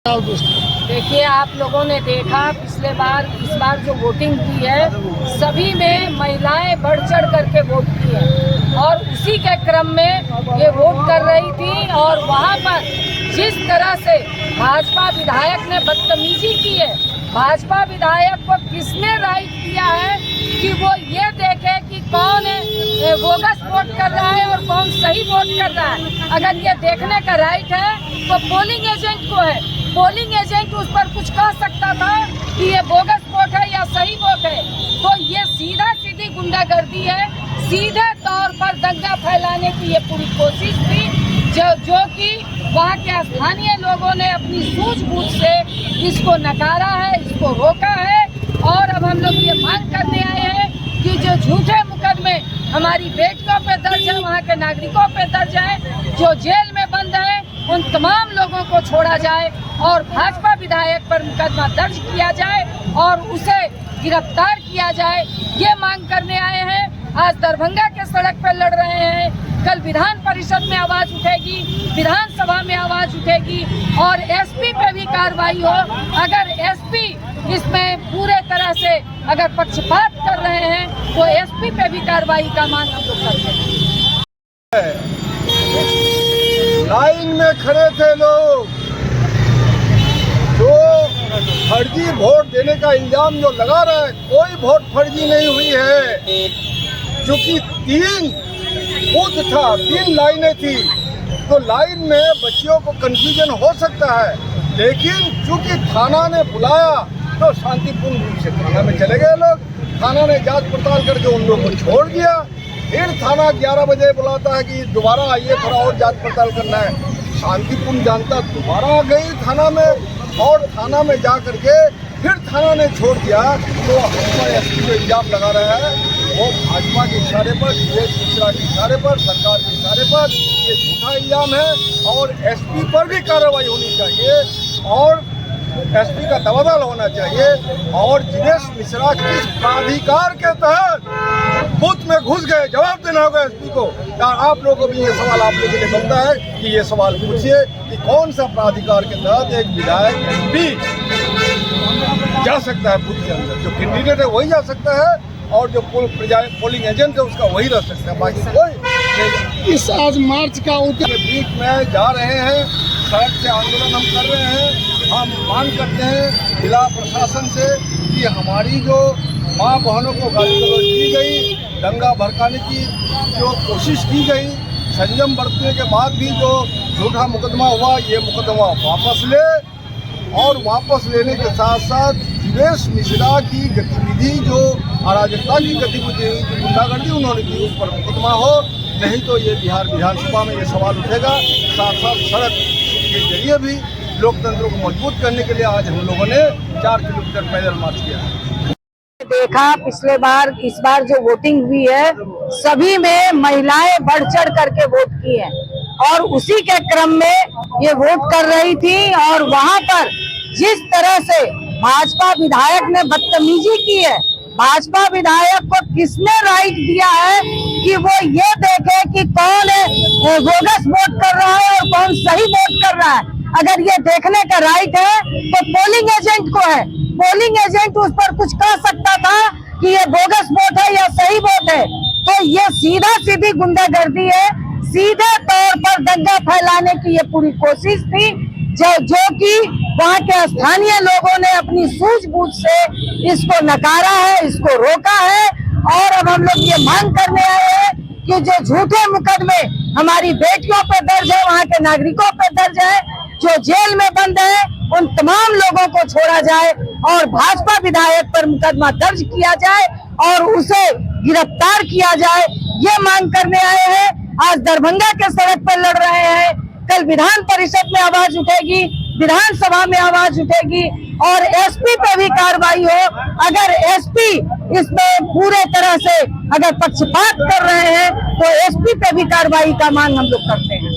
देखिए, आप लोगों ने देखा पिछले बार, इस बार जो वोटिंग की है सभी में महिलाएं बढ़ चढ़ करके वोट की है और उसी के क्रम में ये वोट कर रही थी। और वहाँ पर जिस तरह से भाजपा विधायक ने बदतमीजी की है, भाजपा विधायक को किसने राइट दिया है कि वो ये देखे कि कौन बोगस वोट कर रहा है और कौन सही वोट कर रहा है। अगर ये देखने का राइट है तो पोलिंग एजेंट को है। पोलिंग एजेंट उस पर कुछ कह सकता था कि ये बोगस वोट है या सही वोट है। तो ये सीधा सीधी गुंडागर्दी है, सीधे तौर पर दंगा फैलाने की ये पूरी कोशिश थी जो कि वहाँ के स्थानीय लोगों ने अपनी सूझबूझ से इसको नकारा है, इसको रोका है। और अब हम लोग ये मांग करने आए हैं कि जो झूठे मुकदमे हमारी बेटियों पे दर्ज है, वहाँ के नागरिकों पे दर्ज है, जो जेल में बंद है, उन तमाम लोगों को छोड़ा जाए और भाजपा विधायक पर मुकदमा दर्ज किया जाए और उसे गिरफ्तार किया जाए। ये मांग करने आए हैं। आज दरभंगा के सड़क पर लड़ रहे हैं, कल विधान परिषद में आवाज उठेगी, विधानसभा में आवाज उठेगी और एसपी पे भी कार्रवाई हो। अगर एसपी इसमें पूरे तरह से अगर पक्षपात कर रहे हैं तो एसपी पे भी कार्रवाई का मांग हम लोग करते हैं। लाइन में खड़े थे लोग, जो फर्जी वोट देने का इल्जाम जो लगा रहा है, कोई वोट फर्जी नहीं हुई है। क्योंकि 3 बूथ था, 3 लाइनें थी, तो लाइन में बच्चियों को कंफ्यूजन हो सकता है। लेकिन चूंकि थाना ने बुलाया तो शांतिपूर्ण रूप से थाना में चले गए लोग। थाना ने जांच पड़ताल करके उन लोगों को छोड़ दिया। फिर थाना 11 बजे बुलाता है कि दोबारा आइए, थोड़ा और जांच पड़ताल करना है। शांतिपूर्ण जनता दोबारा गई थाना में और थाना में जा करके फिर थाना ने छोड़ दिया। तो हमारे एसपी जो इल्जाम लगा रहा है वो भाजपा के इशारे पर, सुरेश मिश्रा के इशारे पर, सरकार के इशारे पर ये झूठा इल्जाम है। और एसपी पर भी कार्रवाई होनी चाहिए और एसपी का तबादला होना चाहिए। और दिनेश मिश्रा किस प्राधिकार के तहत बूथ में घुस गए, जवाब देना होगा एसपी को। आप लोगों को भी ये सवाल आप लोगों के लिए बनता है कि ये सवाल पूछिए कि कौन सा प्राधिकार के तहत एक विधायक एमपी जा सकता है बूथ के अंदर। जो कैंडिडेट है वही जा सकता है और जो पोलिंग एजेंट है उसका वही रह सकता है, बाकी कोई। इस आज मार्च का बीच में जा रहे हैं, सड़क से आंदोलन हम कर रहे हैं। हम मांग करते हैं जिला प्रशासन से कि हमारी जो माँ बहनों को गाली गलौज की गई, दंगा भड़काने की जो कोशिश की गई, संयम बरतने के बाद भी जो झूठा मुकदमा हुआ, ये मुकदमा वापस ले और वापस लेने के साथ साथ दिनेश मिश्रा की गतिविधि जो अराजकता की गतिविधि, जो गुंडागर्दी उन्होंने की, उस पर मुकदमा हो। नहीं तो ये बिहार विधानसभा में ये सवाल उठेगा। साथ साथ सड़क के जरिए भी लोकतंत्र को मजबूत करने के लिए आज हम लोगों ने 4 किलोमीटर पैदल मार्च किया है। देखा पिछले बार, इस बार जो वोटिंग हुई है सभी में महिलाएं बढ़ चढ़ करके वोट की है और उसी के क्रम में ये वोट कर रही थी। और वहाँ पर जिस तरह से भाजपा विधायक ने बदतमीजी की है, भाजपा विधायक को किसने राइट दिया है कि वो ये देखे कि कौन बोगस वोट कर रहा है और कौन सही वोट कर रहा है। अगर ये देखने का राइट है तो पोलिंग एजेंट को है। पोलिंग एजेंट उस पर कुछ कह सकता था कि ये बोगस वोट है या सही वोट है। तो ये सीधा सीधी गुंडागर्दी है, सीधे तौर पर दंगा फैलाने की ये पूरी कोशिश थी जो कि वहाँ के स्थानीय लोगों ने अपनी सूझबूझ से इसको नकारा है, इसको रोका है। और अब हम लोग ये मांग करने आए हैं कि जो झूठे मुकदमे हमारी बेटियों पे दर्ज है, वहाँ के नागरिकों पे दर्ज है, जो जेल में बंद है, उन तमाम लोगों को छोड़ा जाए और भाजपा विधायक पर मुकदमा दर्ज किया जाए और उसे गिरफ्तार किया जाए। ये मांग करने आए हैं। आज दरभंगा के सड़क पर लड़ रहे हैं, कल विधान परिषद में आवाज उठेगी, विधानसभा में आवाज उठेगी और एसपी पे भी कार्रवाई हो। अगर एसपी इसमें पूरे तरह से अगर पक्षपात कर रहे हैं तो एसपी पे भी कार्रवाई का मांग हम लोग करते हैं।